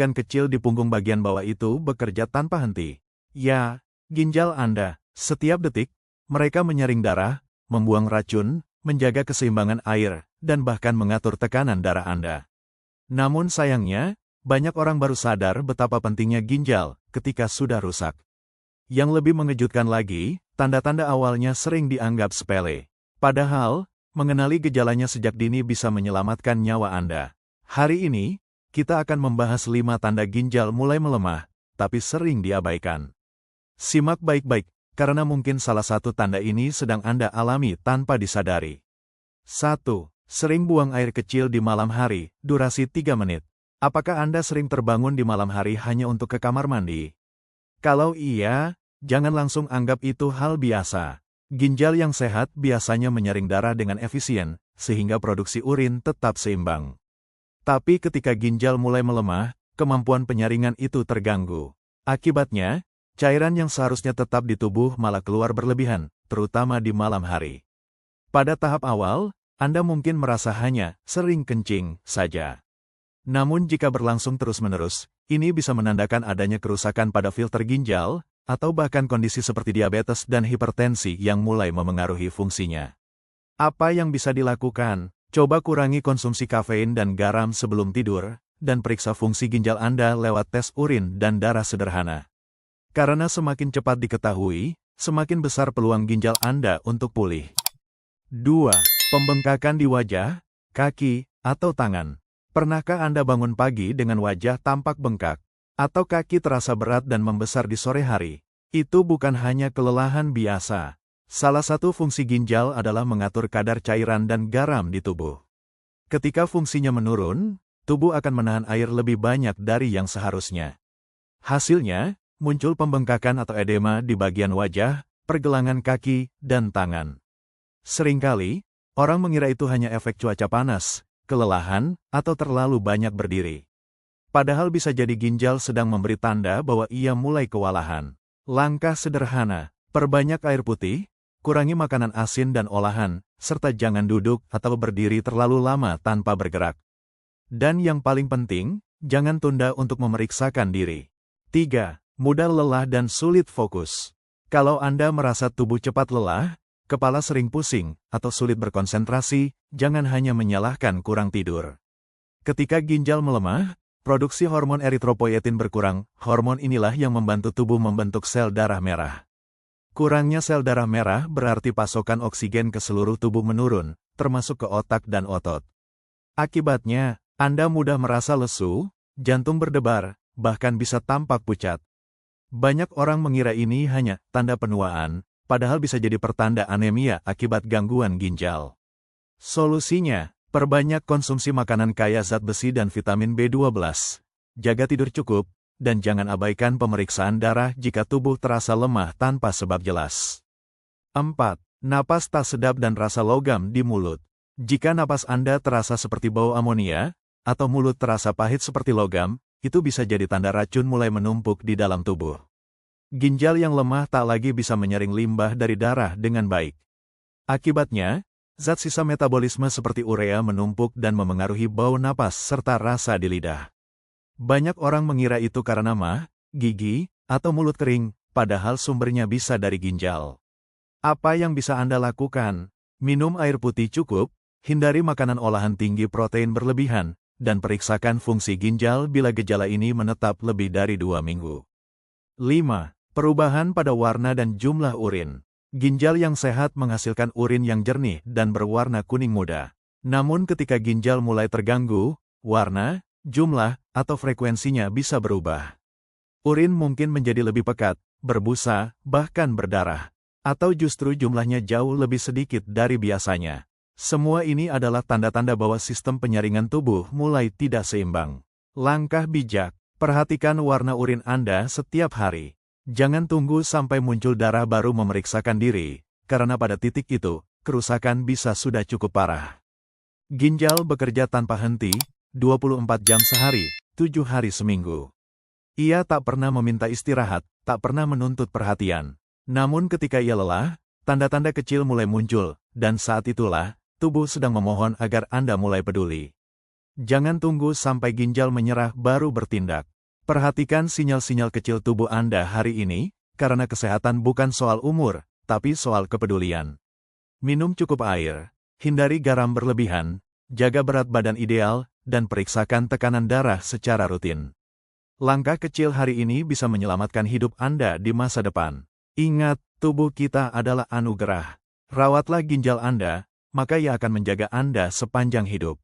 organ kecil di punggung bagian bawah itu bekerja tanpa henti. Ya, ginjal Anda. Setiap detik, mereka menyaring darah, membuang racun, menjaga keseimbangan air, dan bahkan mengatur tekanan darah Anda. Namun sayangnya, banyak orang baru sadar betapa pentingnya ginjal ketika sudah rusak. Yang lebih mengejutkan lagi, tanda-tanda awalnya sering dianggap sepele. Padahal, mengenali gejalanya sejak dini bisa menyelamatkan nyawa Anda. Hari ini, kita akan membahas 5 tanda ginjal mulai melemah, tapi sering diabaikan. Simak baik-baik, karena mungkin salah satu tanda ini sedang Anda alami tanpa disadari. 1. Sering buang air kecil di malam hari, durasi 3 menit. Apakah Anda sering terbangun di malam hari hanya untuk ke kamar mandi? Kalau iya, jangan langsung anggap itu hal biasa. Ginjal yang sehat biasanya menyaring darah dengan efisien, sehingga produksi urin tetap seimbang. Tapi ketika ginjal mulai melemah, kemampuan penyaringan itu terganggu. Akibatnya, cairan yang seharusnya tetap di tubuh malah keluar berlebihan, terutama di malam hari. Pada tahap awal, Anda mungkin merasa hanya sering kencing saja. Namun jika berlangsung terus-menerus, ini bisa menandakan adanya kerusakan pada filter ginjal, atau bahkan kondisi seperti diabetes dan hipertensi yang mulai memengaruhi fungsinya. Apa yang bisa dilakukan? Coba kurangi konsumsi kafein dan garam sebelum tidur, dan periksa fungsi ginjal Anda lewat tes urin dan darah sederhana. Karena semakin cepat diketahui, semakin besar peluang ginjal Anda untuk pulih. 2. Pembengkakan di wajah, kaki, atau tangan. Pernahkah Anda bangun pagi dengan wajah tampak bengkak, atau kaki terasa berat dan membesar di sore hari? Itu bukan hanya kelelahan biasa. Salah satu fungsi ginjal adalah mengatur kadar cairan dan garam di tubuh. Ketika fungsinya menurun, tubuh akan menahan air lebih banyak dari yang seharusnya. Hasilnya, muncul pembengkakan atau edema di bagian wajah, pergelangan kaki, dan tangan. Seringkali, orang mengira itu hanya efek cuaca panas, kelelahan, atau terlalu banyak berdiri. Padahal bisa jadi ginjal sedang memberi tanda bahwa ia mulai kewalahan. Langkah sederhana, perbanyak air putih, kurangi makanan asin dan olahan, serta jangan duduk atau berdiri terlalu lama tanpa bergerak. Dan yang paling penting, jangan tunda untuk memeriksakan diri. 3. Mudah lelah dan sulit fokus. Kalau Anda merasa tubuh cepat lelah, kepala sering pusing, atau sulit berkonsentrasi, jangan hanya menyalahkan kurang tidur. Ketika ginjal melemah, produksi hormon eritropoietin berkurang. Hormon inilah yang membantu tubuh membentuk sel darah merah. Kurangnya sel darah merah berarti pasokan oksigen ke seluruh tubuh menurun, termasuk ke otak dan otot. Akibatnya, Anda mudah merasa lesu, jantung berdebar, bahkan bisa tampak pucat. Banyak orang mengira ini hanya tanda penuaan, padahal bisa jadi pertanda anemia akibat gangguan ginjal. Solusinya, perbanyak konsumsi makanan kaya zat besi dan vitamin B12, jaga tidur cukup, dan jangan abaikan pemeriksaan darah jika tubuh terasa lemah tanpa sebab jelas. 4. Napas tak sedap dan rasa logam di mulut. Jika napas Anda terasa seperti bau amonia, atau mulut terasa pahit seperti logam, itu bisa jadi tanda racun mulai menumpuk di dalam tubuh. Ginjal yang lemah tak lagi bisa menyaring limbah dari darah dengan baik. Akibatnya, zat sisa metabolisme seperti urea menumpuk dan memengaruhi bau napas serta rasa di lidah. Banyak orang mengira itu karena mah, gigi, atau mulut kering, padahal sumbernya bisa dari ginjal. Apa yang bisa Anda lakukan? Minum air putih cukup, hindari makanan olahan tinggi protein berlebihan, dan periksakan fungsi ginjal bila gejala ini menetap lebih dari 2 minggu. 5. Perubahan pada warna dan jumlah urin. Ginjal yang sehat menghasilkan urin yang jernih dan berwarna kuning muda. Namun ketika ginjal mulai terganggu, warna, jumlah, atau frekuensinya bisa berubah. Urin mungkin menjadi lebih pekat, berbusa, bahkan berdarah. Atau justru jumlahnya jauh lebih sedikit dari biasanya. Semua ini adalah tanda-tanda bahwa sistem penyaringan tubuh mulai tidak seimbang. Langkah bijak, perhatikan warna urin Anda setiap hari. Jangan tunggu sampai muncul darah baru memeriksakan diri, karena pada titik itu, kerusakan bisa sudah cukup parah. Ginjal bekerja tanpa henti, 24 jam sehari, 7 hari seminggu. Ia tak pernah meminta istirahat, tak pernah menuntut perhatian. Namun ketika ia lelah, tanda-tanda kecil mulai muncul, dan saat itulah, tubuh sedang memohon agar Anda mulai peduli. Jangan tunggu sampai ginjal menyerah baru bertindak. Perhatikan sinyal-sinyal kecil tubuh Anda hari ini, karena kesehatan bukan soal umur, tapi soal kepedulian. Minum cukup air, hindari garam berlebihan, jaga berat badan ideal, dan periksakan tekanan darah secara rutin. Langkah kecil hari ini bisa menyelamatkan hidup Anda di masa depan. Ingat, tubuh kita adalah anugerah. Rawatlah ginjal Anda, maka ia akan menjaga Anda sepanjang hidup.